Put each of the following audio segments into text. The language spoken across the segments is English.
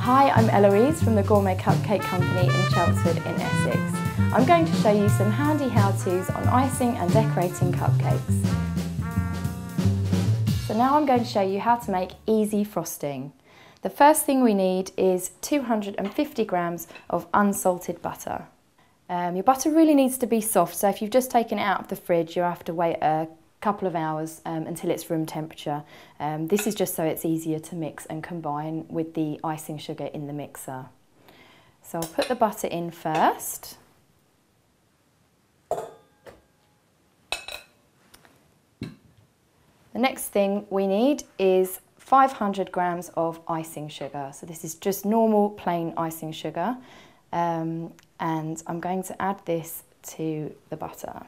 Hi, I'm Eloise from the Gourmet Cupcake Company in Chelmsford in Essex. I'm going to show you some handy how-tos on icing and decorating cupcakes. So now I'm going to show you how to make easy frosting. The first thing we need is 250 grams of unsalted butter. Your butter really needs to be soft, so if you've just taken it out of the fridge, you'll have to wait a couple of hours until it's room temperature. This is just so it's easier to mix and combine with the icing sugar in the mixer. So I'll put the butter in first. The next thing we need is 500 grams of icing sugar. So this is just normal plain icing sugar, and I'm going to add this to the butter.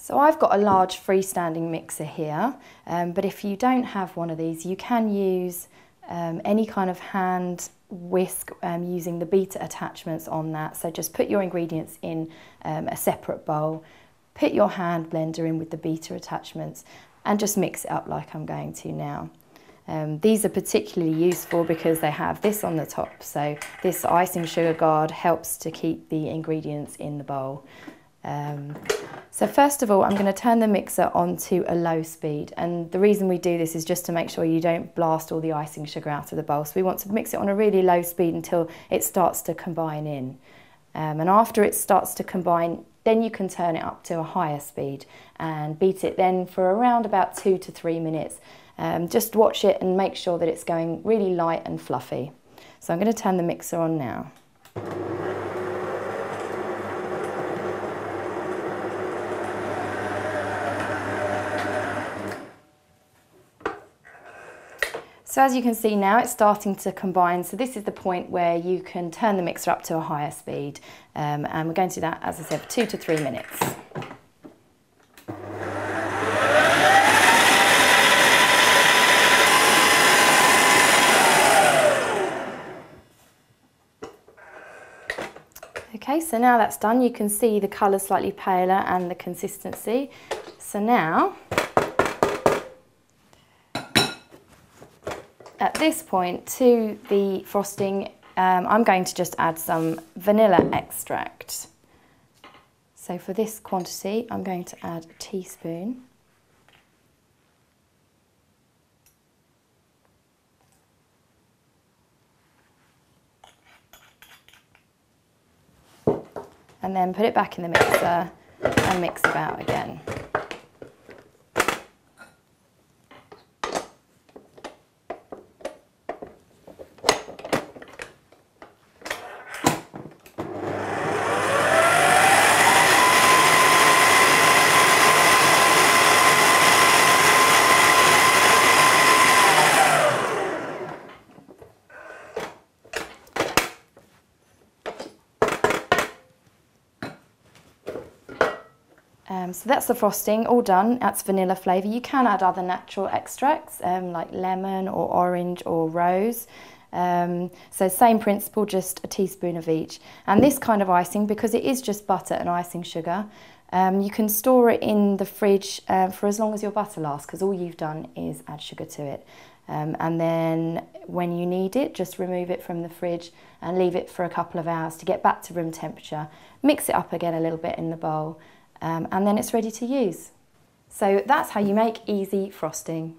So I've got a large freestanding mixer here, but if you don't have one of these, you can use any kind of hand whisk using the beater attachments on that. So just put your ingredients in a separate bowl, put your hand blender in with the beater attachments, and just mix it up like I'm going to now. These are particularly useful because they have this on the top, so this icing sugar guard helps to keep the ingredients in the bowl. So first of all, I'm going to turn the mixer onto a low speed, and the reason we do this is just to make sure you don't blast all the icing sugar out of the bowl. So we want to mix it on a really low speed until it starts to combine in, and after it starts to combine, then you can turn it up to a higher speed and beat it then for around about 2 to 3 minutes. Just watch it and make sure that it's going really light and fluffy. So I'm going to turn the mixer on now. So as you can see now, it's starting to combine. So this is the point where you can turn the mixer up to a higher speed. And we're going to do that, as I said, for 2 to 3 minutes. Okay, so now that's done, you can see the colour slightly paler and the consistency. So now, at this point to the frosting, I'm going to just add some vanilla extract. So for this quantity, I'm going to add a teaspoon. And then put it back in the mixer and mix about again. So that's the frosting, all done. That's vanilla flavour. You can add other natural extracts like lemon or orange or rose. So same principle, just a teaspoon of each. And this kind of icing, because it is just butter and icing sugar, you can store it in the fridge for as long as your butter lasts, because all you've done is add sugar to it. And then when you need it, just remove it from the fridge and leave it for a couple of hours to get back to room temperature. Mix it up again a little bit in the bowl. And then it's ready to use. So that's how you make easy frosting.